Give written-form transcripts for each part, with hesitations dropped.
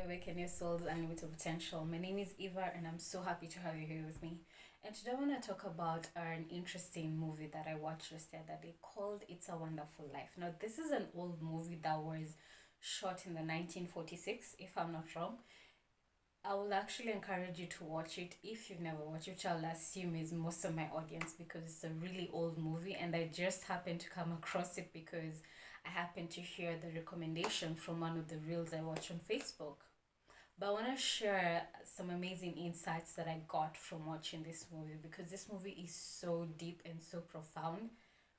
Awaken your soul's unlimited potential. My name is Eva, and I'm so happy to have you here with me. And today I want to talk about an interesting movie that I watched just the other day called It's a Wonderful Life. Now, this is an old movie that was shot in the 1946, if I'm not wrong. I will actually encourage you to watch it if you've never watched it, which I'll assume is most of my audience because it's a really old movie, and I just happened to come across it because I happened to hear the recommendation from one of the reels I watch on Facebook. But I want to share some amazing insights that I got from watching this movie because this movie is so deep and so profound.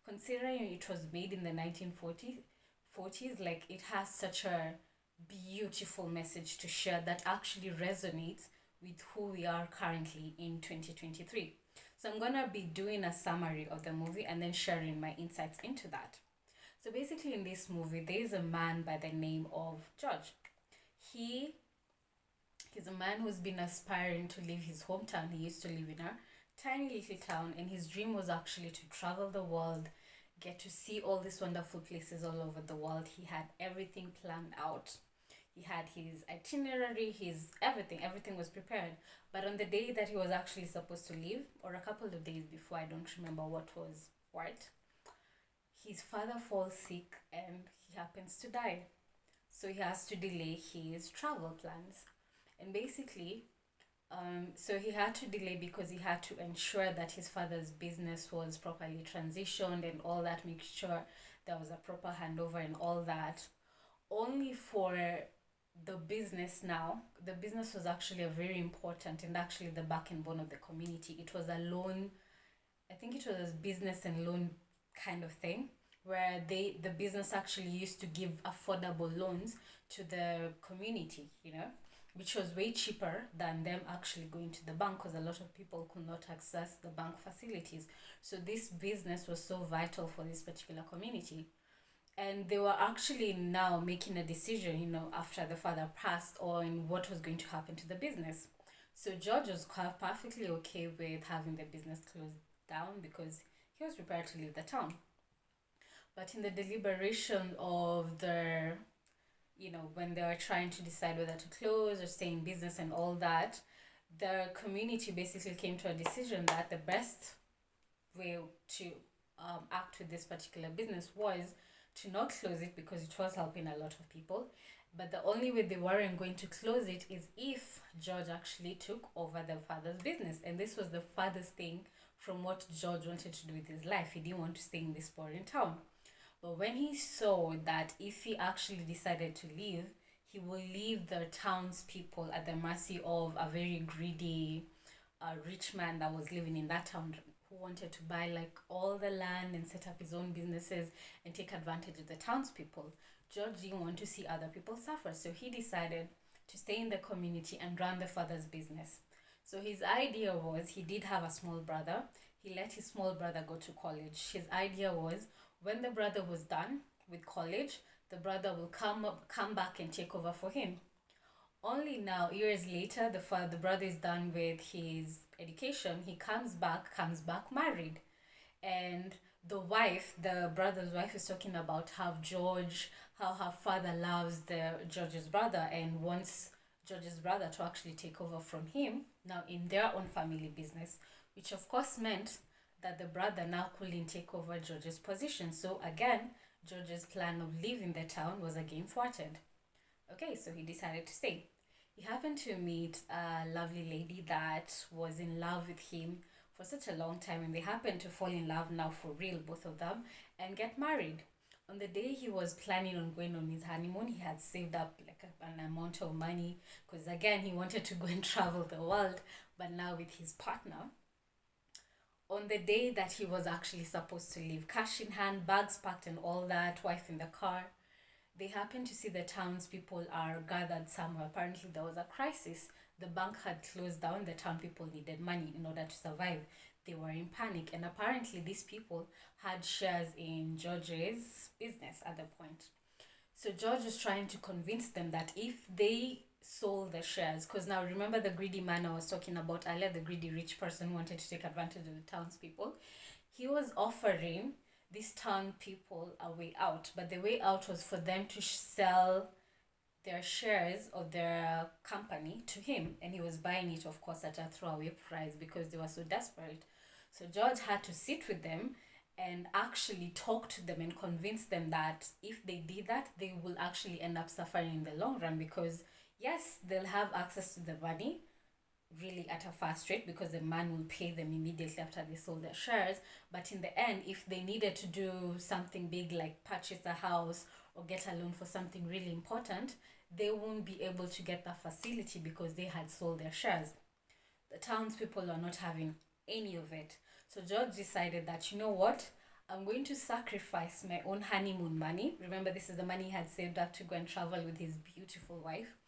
Considering it was made in the 1940s, like it has such a beautiful message to share that actually resonates with who we are currently in 2023. So I'm going to be doing a summary of the movie and then sharing my insights into that. So basically in this movie, there is a man by the name of George. He's a man who's been aspiring to leave his hometown. He used to live in a tiny little town, and his dream was actually to travel the world, get to see all these wonderful places all over the world. He had everything planned out. He had his itinerary, his everything was prepared. But on the day that he was actually supposed to leave, or a couple of days before, I don't remember what was what, his father falls sick and he happens to die. So he has to delay his travel plans. And basically, so he had to delay because he had to ensure that his father's business was properly transitioned and all that, make sure there was a proper handover and all that. Only for the business was actually a very important and actually the back and bone of the community. It was a loan, I think it was a business and loan kind of thing, where the business actually used to give affordable loans to the community, which was way cheaper than them actually going to the bank because a lot of people could not access the bank facilities. So this business was so vital for this particular community. And they were actually now making a decision, after the father passed, on what was going to happen to the business. So George was perfectly okay with having the business closed down because he was prepared to leave the town. But in the deliberation of when they were trying to decide whether to close or stay in business and all that, the community basically came to a decision that the best way to act with this particular business was to not close it because it was helping a lot of people. But the only way they weren't going to close it is if George actually took over the father's business. And this was the farthest thing from what George wanted to do with his life. He didn't want to stay in this boring town. But when he saw that if he actually decided to leave, he will leave the townspeople at the mercy of a very greedy rich man that was living in that town, who wanted to buy like all the land and set up his own businesses and take advantage of the townspeople. George didn't want to see other people suffer, so he decided to stay in the community and run the father's business. So his idea was, he did have a small brother. He let his small brother go to college. His idea was, when the brother was done with college, the brother will come back and take over for him. Only now, years later, the brother is done with his education. He comes back married. And the brother's wife is talking about how her father loves George's brother and wants George's brother to actually take over from him now in their own family business, which of course meant that the brother now couldn't take over George's position. So again, George's plan of leaving the town was again thwarted. Okay, so he decided to stay. He happened to meet a lovely lady that was in love with him for such a long time, and they happened to fall in love now for real, both of them, and get married. On the day he was planning on going on his honeymoon, he had saved up like an amount of money because again, he wanted to go and travel the world, but now with his partner. On the day that he was actually supposed to leave, cash in hand, bags packed and all that, wife in the car, they happened to see the townspeople are gathered somewhere. Apparently there was a crisis. The bank had closed down. The town people needed money in order to survive. They were in panic, and apparently these people had shares in George's business at the point. So George was trying to convince them that if they sold the shares, because now remember the greedy man I was talking about earlier, the greedy rich person who wanted to take advantage of the townspeople, he was offering these town people a way out, but the way out was for them to sell their shares of their company to him, and he was buying it, of course, at a throwaway price because they were so desperate. So George had to sit with them and actually talk to them and convince them that if they did that, they will actually end up suffering in the long run, because yes, they'll have access to the money really at a fast rate because the man will pay them immediately after they sold their shares. But in the end, if they needed to do something big like purchase a house or get a loan for something really important, they won't be able to get that facility because they had sold their shares. The townspeople are not having any of it. So George decided that, you know what, I'm going to sacrifice my own honeymoon money. Remember, this is the money he had saved up to go and travel with his beautiful wife.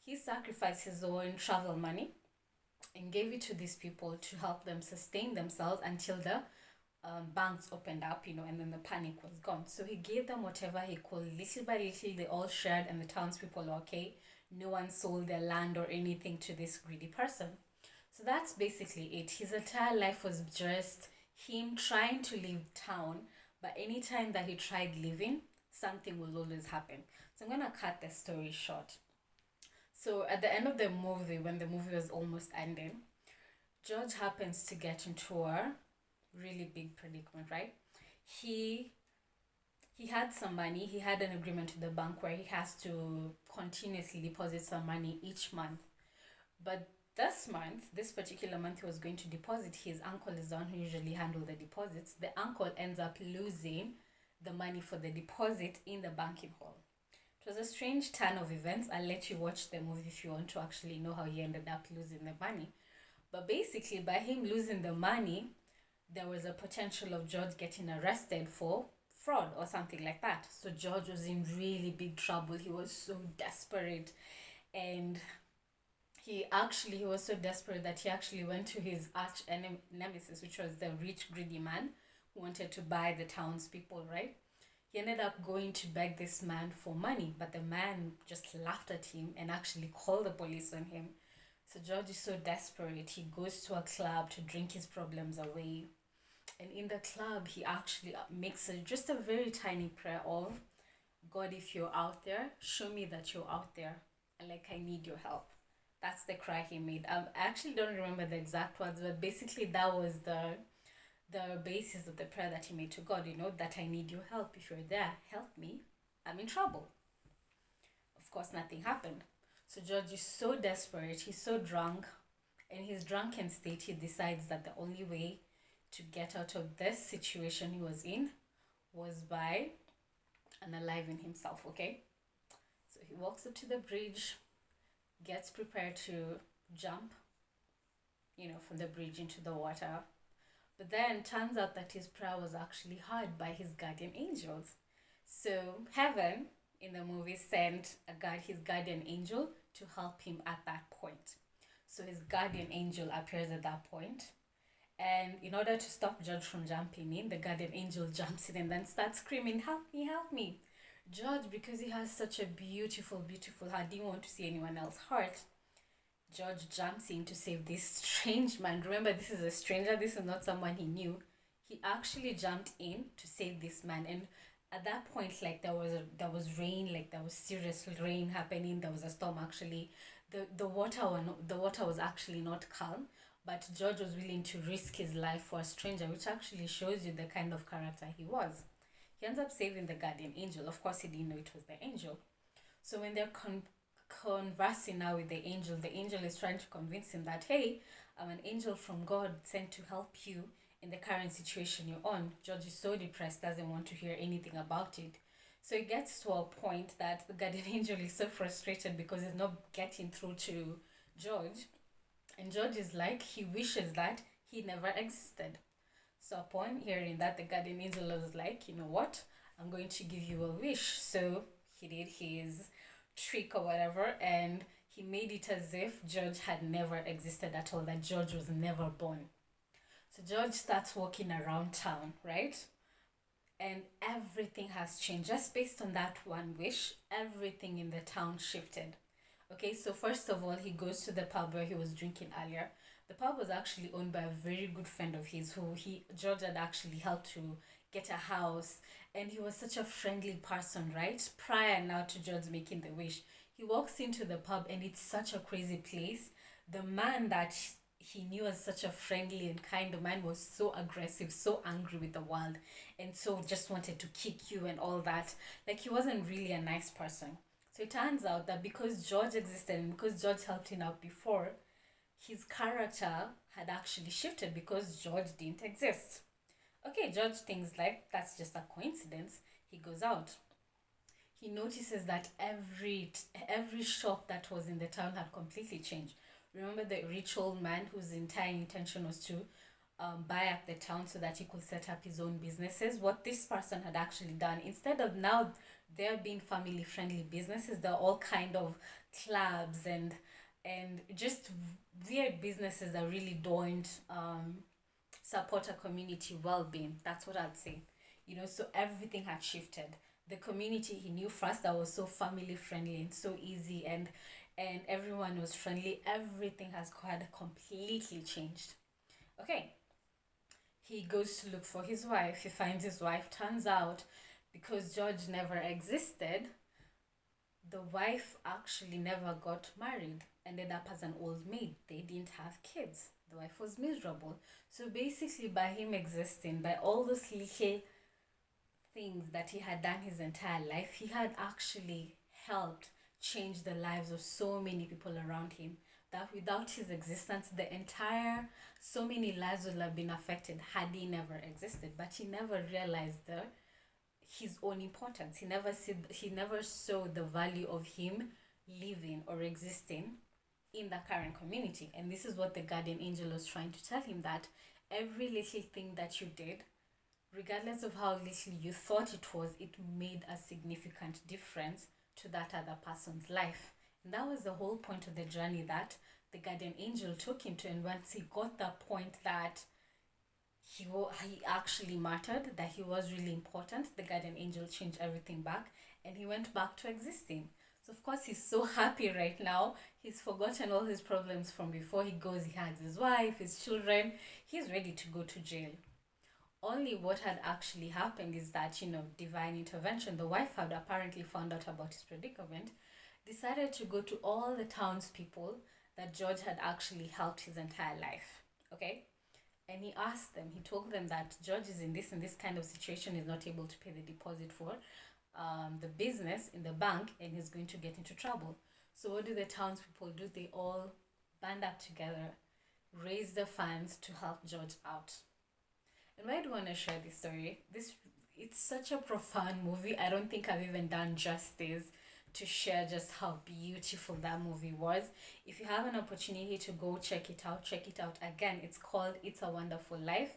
He sacrificed his own travel money and gave it to these people to help them sustain themselves until the banks opened up, and then the panic was gone. So he gave them whatever he could. Little by little, they all shared, and the townspeople were okay. No one sold their land or anything to this greedy person. So that's basically it. His entire life was just him trying to leave town, but anytime that he tried leaving, something will always happen. So I'm gonna cut the story short. So at the end of the movie, when the movie was almost ending, George happens to get into a really big predicament, right? He had some money. He had an agreement with the bank where he has to continuously deposit some money each month. But this particular month, he was going to deposit. His uncle is the one who usually handles the deposits. The uncle ends up losing the money for the deposit in the banking hall. It was a strange turn of events. I'll let you watch the movie if you want to actually know how he ended up losing the money. But basically, by him losing the money, there was a potential of George getting arrested for fraud or something like that. So George was in really big trouble. He was so desperate, and he was so desperate that he actually went to his arch nemesis, which was the rich greedy man who wanted to buy the townspeople, right? He ended up going to beg this man for money, but the man just laughed at him and actually called the police on him. So George is so desperate, he goes to a club to drink his problems away. And in the club, he actually makes just a very tiny prayer of, God, if you're out there, show me that you're out there. And like, I need your help. That's the cry he made. I actually don't remember the exact words, but basically that was the basis of the prayer that he made to God, that I need your help. If you're there, help me. I'm in trouble. Of course, nothing happened. So George is so desperate. He's so drunk. In his drunken state, he decides that the only way to get out of this situation he was in was by unaliving himself, okay? So he walks up to the bridge, gets prepared to jump, from the bridge into the water. But then turns out that his prayer was actually heard by his guardian angels. So heaven in the movie sent his guardian angel to help him at that point. So his guardian angel appears at that point, and in order to stop George from jumping in, the guardian angel jumps in and then starts screaming, help me, help me. George, because he has such a beautiful, beautiful heart, didn't want to see anyone else hurt. George jumps in to save this strange man. Remember, this is a stranger. This is not someone he knew. He actually jumped in to save this man. And at that point, like, there was rain, like there was serious rain happening. There was a storm actually. The water was actually not calm, but George was willing to risk his life for a stranger, which actually shows you the kind of character he was. He ends up saving the guardian angel. Of course, he didn't know it was the angel. So when they're conversing now with the angel is trying to convince him that, hey, I'm an angel from God sent to help you in the current situation you're on. George is so depressed, doesn't want to hear anything about it. So it gets to a point that the guardian angel is so frustrated because he's not getting through to George. And George is like, he wishes that he never existed. So upon hearing that, the guardian angel was like, you know what? I'm going to give you a wish. So he did his trick or whatever, and he made it as if George had never existed at all, that George was never born. So George starts walking around town, right? And everything has changed. Just based on that one wish, everything in the town shifted. Okay, so first of all, he goes to the pub where he was drinking earlier. The pub was actually owned by a very good friend of his who George had actually helped to get a house. And he was such a friendly person, right? Prior now to George making the wish. He walks into the pub and it's such a crazy place. The man that he knew as such a friendly and kind man was so aggressive, so angry with the world, and so just wanted to kick you and all that. Like, he wasn't really a nice person. So it turns out that because George existed and because George helped him out before, his character had actually shifted because George didn't exist. Okay, George thinks like that's just a coincidence. He goes out. He notices that every shop that was in the town had completely changed. Remember the rich old man whose entire intention was to buy up the town so that he could set up his own businesses? What this person had actually done, instead of now there being family friendly businesses, they're all kind of clubs and just weird businesses that really don't support a community well-being. That's what I'd say. So everything had shifted. The community he knew first that was so family friendly and so easy, and everyone was friendly. Everything has quite completely changed. Okay, he goes to look for his wife. He finds his wife. Turns out, because George never existed, the wife actually never got married, ended up as an old maid. They didn't have kids. The wife was miserable. So basically, by him existing, by all those little things that he had done his entire life, he had actually helped change the lives of so many people around him, that without his existence, so many lives would have been affected had he never existed. But he never realized his own importance. He never saw the value of him living or existing in the current community. And this is what the guardian angel was trying to tell him, that every little thing that you did, regardless of how little you thought it was, it made a significant difference to that other person's life. And that was the whole point of the journey that the guardian angel took him to. And once he got that point that he actually mattered, that he was really important, the guardian angel changed everything back and he went back to existing. So of course he's so happy right now. He's forgotten all his problems from before. He goes, he has his wife, his children. He's ready to go to jail. Only what had actually happened is that, divine intervention, the wife had apparently found out about his predicament, decided to go to all the townspeople that George had actually helped his entire life. Okay? And he asked them, he told them that George is in this kind of situation, is not able to pay the deposit for the business in the bank, and he's going to get into trouble. So what do the townspeople do? They all band up together, raise the funds to help George out. And why do I want to share this story? It's such a profound movie. I don't think I've even done justice to share just how beautiful that movie was. If you have an opportunity to go check it out, Again, it's called It's a Wonderful Life,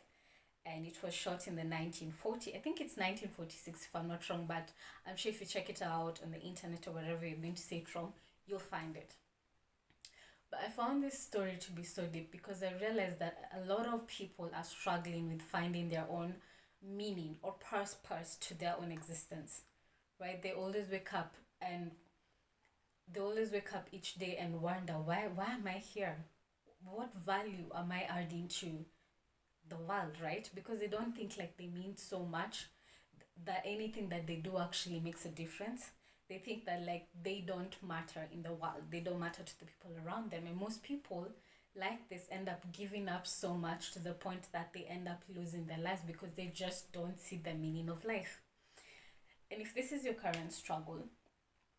and it was shot in the 1940. I think it's 1946 if I'm not wrong, but I'm sure if you check it out on the internet or wherever you're going to say it from, you'll find it. But I found this story to be so deep because I realized that a lot of people are struggling with finding their own meaning or purpose to their own existence, right? They always wake up each day and wonder, why am I here? What value am I adding to the world, right? Because they don't think like they mean so much, that anything that they do actually makes a difference. They think that like they don't matter in the world, they don't matter to the people around them. And most people like this end up giving up so much to the point that they end up losing their lives because they just don't see the meaning of life. And if this is your current struggle,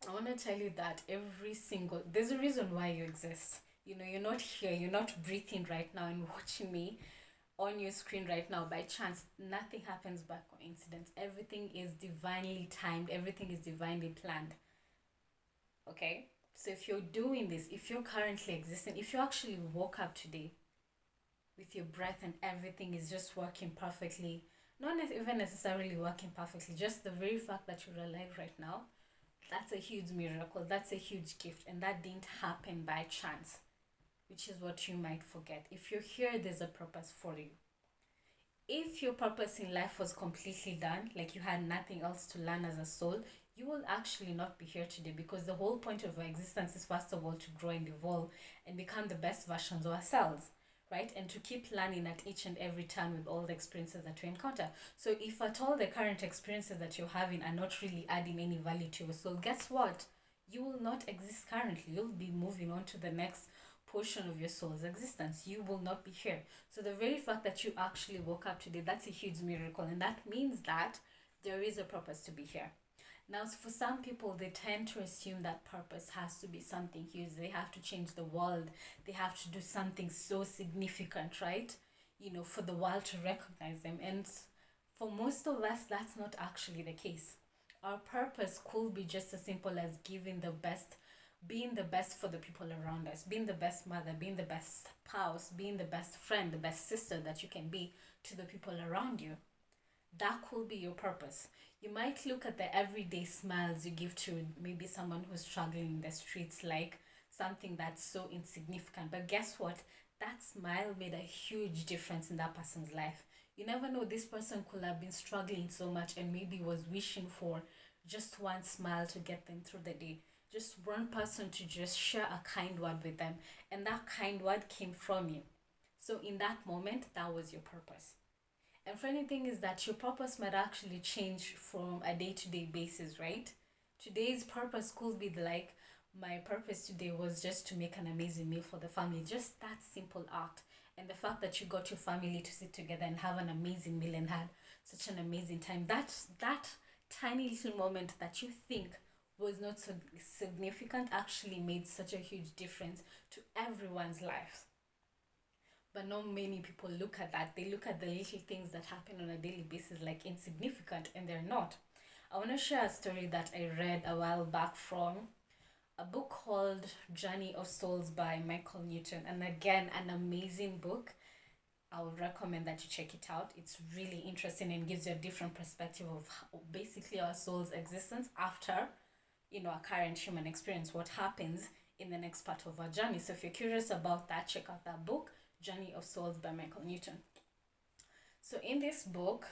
I want to tell you that there's a reason why you exist. You're not here, you're not breathing right now and watching me on your screen right now by chance. Nothing happens by coincidence. Everything is divinely timed, everything is divinely planned. Okay? So if you're doing this, if you're currently existing, if you actually woke up today with your breath and everything is just working perfectly, not even necessarily working perfectly, just the very fact that you're alive right now, that's a huge miracle, that's a huge gift, and that didn't happen by chance, which is what you might forget. If you're here, there's a purpose for you. If your purpose in life was completely done, like you had nothing else to learn as a soul, you will actually not be here today, because the whole point of our existence is first of all to grow and evolve and become the best versions of ourselves, right? And to keep learning at each and every time with all the experiences that you encounter. So if at all the current experiences that you're having are not really adding any value to your soul, guess what? You will not exist currently. You'll be moving on to the next portion of your soul's existence. You will not be here. So the very fact that you actually woke up today, that's a huge miracle. And that means that there is a purpose to be here. Now, for some people, they tend to assume that purpose has to be something huge. They have to change the world. They have to do something so significant, right? For the world to recognize them. And for most of us, that's not actually the case. Our purpose could be just as simple as giving the best, being the best for the people around us, being the best mother, being the best spouse, being the best friend, the best sister that you can be to the people around you. That could be your purpose. You might look at the everyday smiles you give to maybe someone who's struggling in the streets like something that's so insignificant. But guess what? That smile made a huge difference in that person's life. You never know, this person could have been struggling so much and maybe was wishing for just one smile to get them through the day. Just one person to just share a kind word with them. And that kind word came from you. So in that moment, that was your purpose. And funny thing is that your purpose might actually change from a day-to-day basis, right? Today's purpose could be like, my purpose today was just to make an amazing meal for the family. Just that simple act. And the fact that you got your family to sit together and have an amazing meal and had such an amazing time. That tiny little moment that you think was not so significant actually made such a huge difference to everyone's lives. But not many people look at that. They look at the little things that happen on a daily basis like insignificant, and they're not. I want to share a story that I read a while back from a book called Journey of Souls by Michael Newton. And again, an amazing book. I would recommend that you check it out. It's really interesting and gives you a different perspective of basically our soul's existence after, a current human experience, what happens in the next part of our journey. So if you're curious about that, check out that book, Journey of Souls by Michael Newton. So in this book,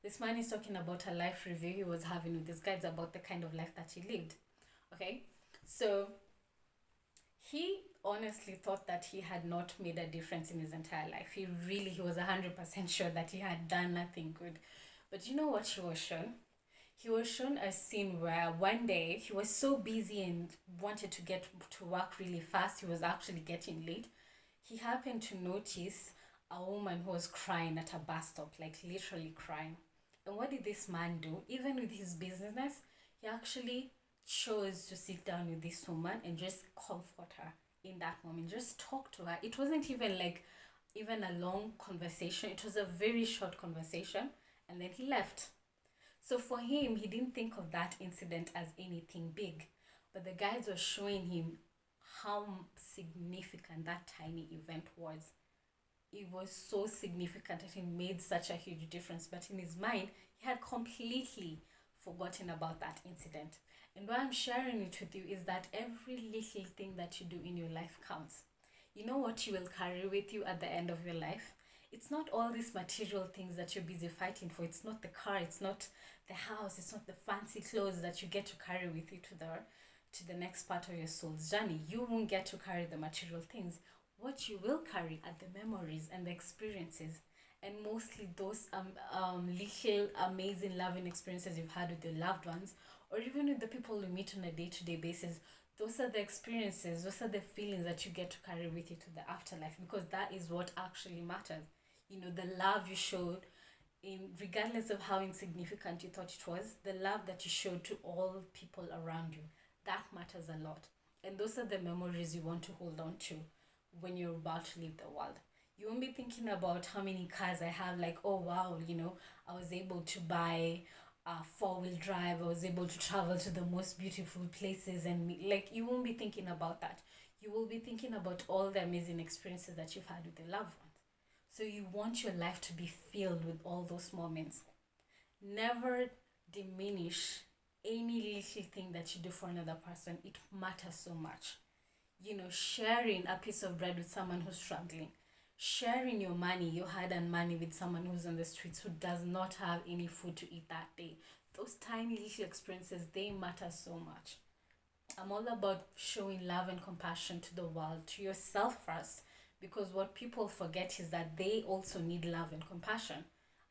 this man is talking about a life review he was having with his guides about the kind of life that he lived. Okay, so he honestly thought that he had not made a difference in his entire life. He was 100% sure that he had done nothing good. But you know what he was shown? He was shown a scene where one day he was so busy and wanted to get to work really fast, he was actually getting late. He happened to notice a woman who was crying at a bus stop, like literally crying. And what did this man do? Even with his business, he actually chose to sit down with this woman and just comfort her in that moment, just talk to her. It wasn't even a long conversation. It was a very short conversation, and then he left. So for him, he didn't think of that incident as anything big, but the guides were showing him how significant that tiny event was. It was so significant that it made such a huge difference, but in his mind, he had completely forgotten about that incident. And why I'm sharing it with you is that every little thing that you do in your life counts. You know what you will carry with you at the end of your life? It's not all these material things that you're busy fighting for. It's not the car, it's not the house, it's not the fancy clothes that you get to carry with you to the next part of your soul's journey. You won't get to carry the material things. What you will carry are the memories and the experiences, and mostly those little amazing loving experiences you've had with your loved ones, or even with the people you meet on a day-to-day basis. Those are the experiences, those are the feelings that you get to carry with you to the afterlife, because that is what actually matters. The love you showed, regardless of how insignificant you thought it was, the love that you showed to all people around you, that matters a lot. And those are the memories you want to hold on to when you're about to leave the world. You won't be thinking about how many cars I have, like, oh wow, I was able to buy a 4-wheel drive, I was able to travel to the most beautiful places, and you won't be thinking about that. You will be thinking about all the amazing experiences that you've had with your loved ones. So you want your life to be filled with all those moments. Never diminish any little thing that you do for another person. It matters so much. Sharing a piece of bread with someone who's struggling, sharing your money, your hard-earned money, with someone who's on the streets who does not have any food to eat that day. Those tiny little experiences, they matter so much. I'm all about showing love and compassion to the world, to yourself first, because what people forget is that they also need love and compassion.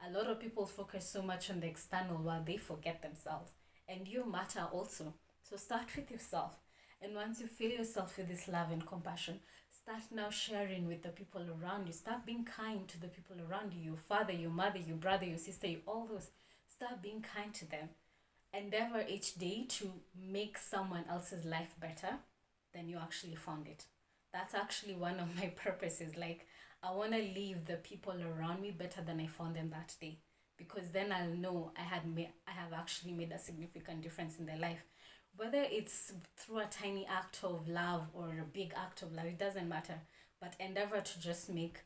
A lot of people focus so much on the external while they forget themselves. And you matter also. So start with yourself. And once you fill yourself with this love and compassion, start now sharing with the people around you. Start being kind to the people around you, your father, your mother, your brother, your sister, all those. Start being kind to them. Endeavor each day to make someone else's life better than you actually found it. That's actually one of my purposes. Like, I want to leave the people around me better than I found them that day, because then I'll know I have actually made a significant difference in their life. Whether it's through a tiny act of love or a big act of love, it doesn't matter. But endeavor to just make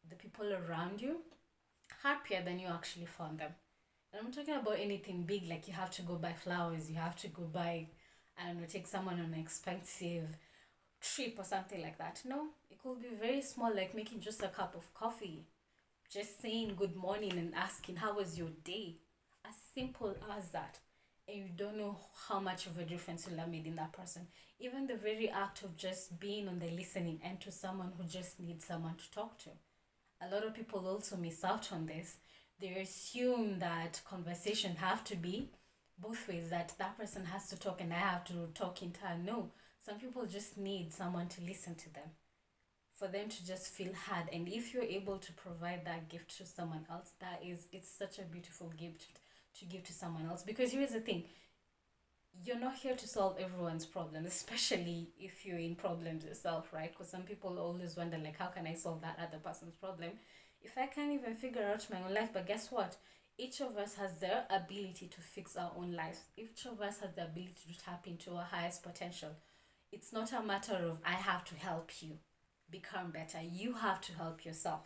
the people around you happier than you actually found them. And I'm talking about anything big, like you have to go buy flowers, you have to go buy, I don't know, take someone on an expensive trip or something like that. No, it could be very small, like making just a cup of coffee, just saying good morning and asking how was your day. As simple as that. And you don't know how much of a difference you'll have made in that person. Even the very act of just being on the listening end to someone who just needs someone to talk to. A lot of people also miss out on this. They assume that conversations have to be both ways, that that person has to talk and I have to talk in turn. No, some people just need someone to listen to them, for them to just feel heard. And if you're able to provide that gift to someone else, it's such a beautiful gift to give to someone else. Because here's the thing, you're not here to solve everyone's problem, especially if you're in problems yourself, right? Because some people always wonder, like, how can I solve that other person's problem if I can't even figure out my own life? But guess what? Each of us has the ability to fix our own lives. Each of us has the ability to tap into our highest potential. It's not a matter of I have to help you become better. You have to help yourself.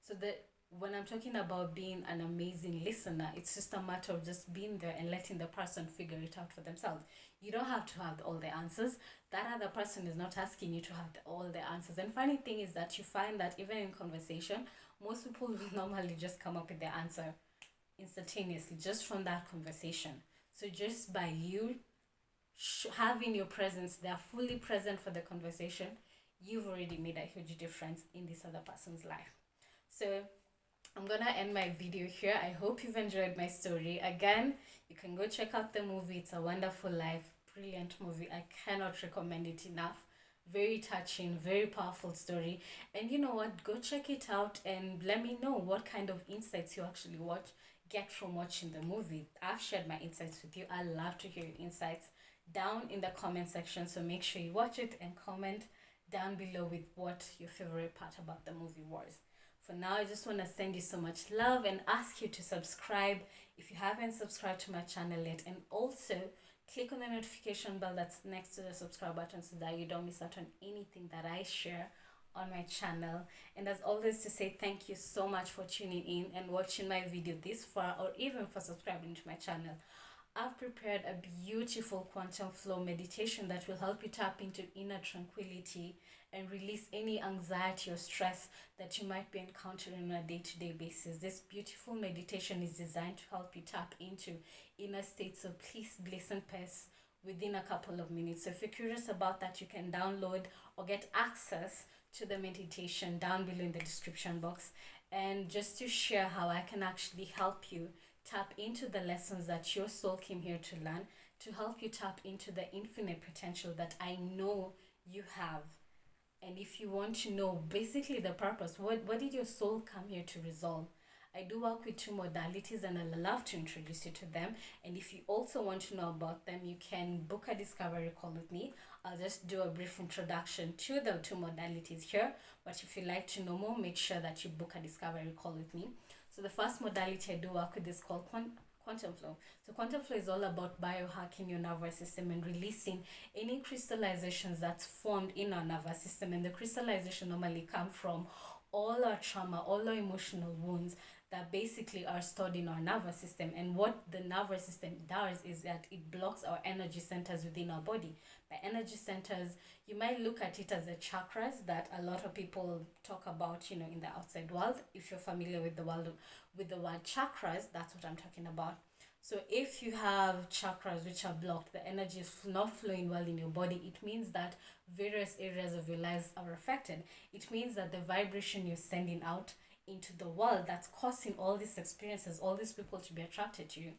So that when I'm talking about being an amazing listener, it's just a matter of just being there and letting the person figure it out for themselves. You don't have to have all the answers. That other person is not asking you to have all the answers. And funny thing is that you find that even in conversation, most people will normally just come up with their answer instantaneously just from that conversation. So just by you having your presence, they're fully present for the conversation, you've already made a huge difference in this other person's life. So I'm gonna end my video here. I hope you've enjoyed my story. Again, you can go check out the movie. It's A Wonderful Life. Brilliant movie. I cannot recommend it enough. Very touching, very powerful story. And you know what? Go check it out and let me know what kind of insights you actually get from watching the movie. I've shared my insights with you. I love to hear your insights down in the comment section. So make sure you watch it and comment down below with what your favorite part about the movie was. For now, I just want to send you so much love and ask you to subscribe if you haven't subscribed to my channel yet. And also, click on the notification bell that's next to the subscribe button so that you don't miss out on anything that I share on my channel. And as always, to say thank you so much for tuning in and watching my video this far, or even for subscribing to my channel. I've prepared a beautiful quantum flow meditation that will help you tap into inner tranquility and release any anxiety or stress that you might be encountering on a day-to-day basis. This beautiful meditation is designed to help you tap into inner states of peace, bliss, and peace within a couple of minutes. So if you're curious about that, you can download or get access to the meditation down below in the description box. And just to share how I can actually help you tap into the lessons that your soul came here to learn, to help you tap into the infinite potential that I know you have. And if you want to know basically the purpose, what did your soul come here to resolve? I do work with 2 modalities and I'd love to introduce you to them. And if you also want to know about them, you can book a discovery call with me. I'll just do a brief introduction to the 2 modalities here. But if you'd like to know more, make sure that you book a discovery call with me. So the first modality I do work with is called quantum flow. So quantum flow is all about biohacking your nervous system and releasing any crystallizations that's formed in our nervous system. And the crystallization normally come from all our trauma, all our emotional wounds that basically are stored in our nervous system. And what the nervous system does is that it blocks our energy centers within our body. By energy centers, you might look at it as the chakras that a lot of people talk about, in the outside world. If you're familiar with the word chakras, that's what I'm talking about. So if you have chakras which are blocked, the energy is not flowing well in your body, it means that various areas of your lives are affected. It means that the vibration you're sending out into the world that's causing all these experiences, all these people to be attracted to you,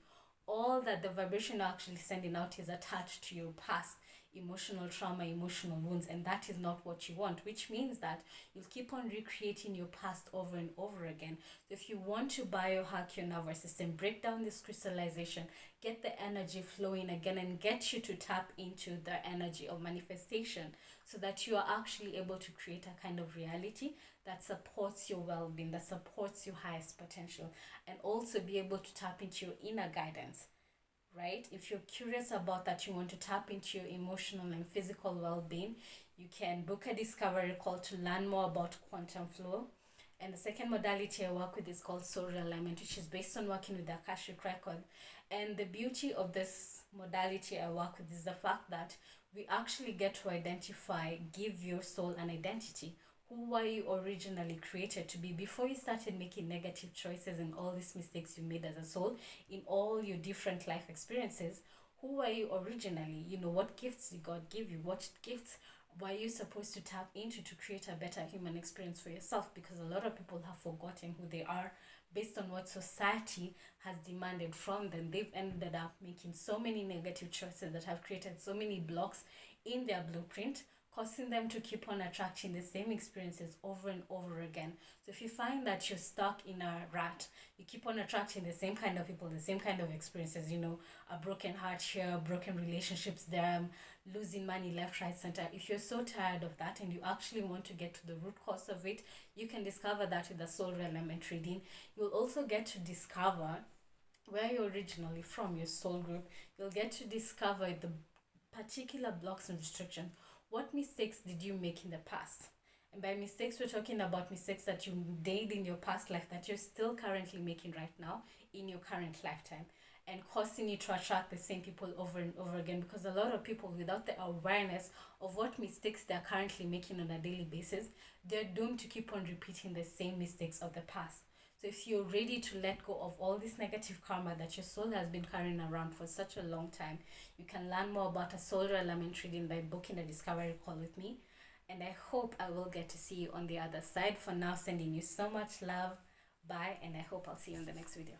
all that the vibration you're actually sending out is attached to your past emotional trauma, emotional wounds, and that is not what you want, which means that you'll keep on recreating your past over and over again. So if you want to biohack your nervous system, break down this crystallization, get the energy flowing again, and get you to tap into the energy of manifestation so that you are actually able to create a kind of reality that supports your well-being, that supports your highest potential, and also be able to tap into your inner guidance, right? If you're curious about that, you want to tap into your emotional and physical well-being, you can book a discovery call to learn more about quantum flow. And the second modality I work with is called soul realignment, which is based on working with the Akashic record. And the beauty of this modality I work with is the fact that we actually get to identify, give your soul an identity. Who were you originally created to be before you started making negative choices and all these mistakes you made as a soul in all your different life experiences? Who were you originally? You know, what gifts did God give you? What gifts were you supposed to tap into to create a better human experience for yourself? Because a lot of people have forgotten who they are based on what society has demanded from them. They've ended up making so many negative choices that have created so many blocks in their blueprint, causing them to keep on attracting the same experiences over and over again. So if you find that you're stuck in a rut, you keep on attracting the same kind of people, the same kind of experiences, you know, a broken heart here, broken relationships there, losing money left, right, center. If you're so tired of that and you actually want to get to the root cause of it, you can discover that with the soul element reading. You'll also get to discover where you're originally from, your soul group. You'll get to discover the particular blocks and restrictions. What mistakes did you make in the past? And by mistakes, we're talking about mistakes that you did in your past life that you're still currently making right now in your current lifetime, and causing you to attract the same people over and over again, because a lot of people, without the awareness of what mistakes they're currently making on a daily basis, they're doomed to keep on repeating the same mistakes of the past. So if you're ready to let go of all this negative karma that your soul has been carrying around for such a long time, you can learn more about a soul element reading by booking a discovery call with me. And I hope I will get to see you on the other side. For now, sending you so much love. Bye, and I hope I'll see you in the next video.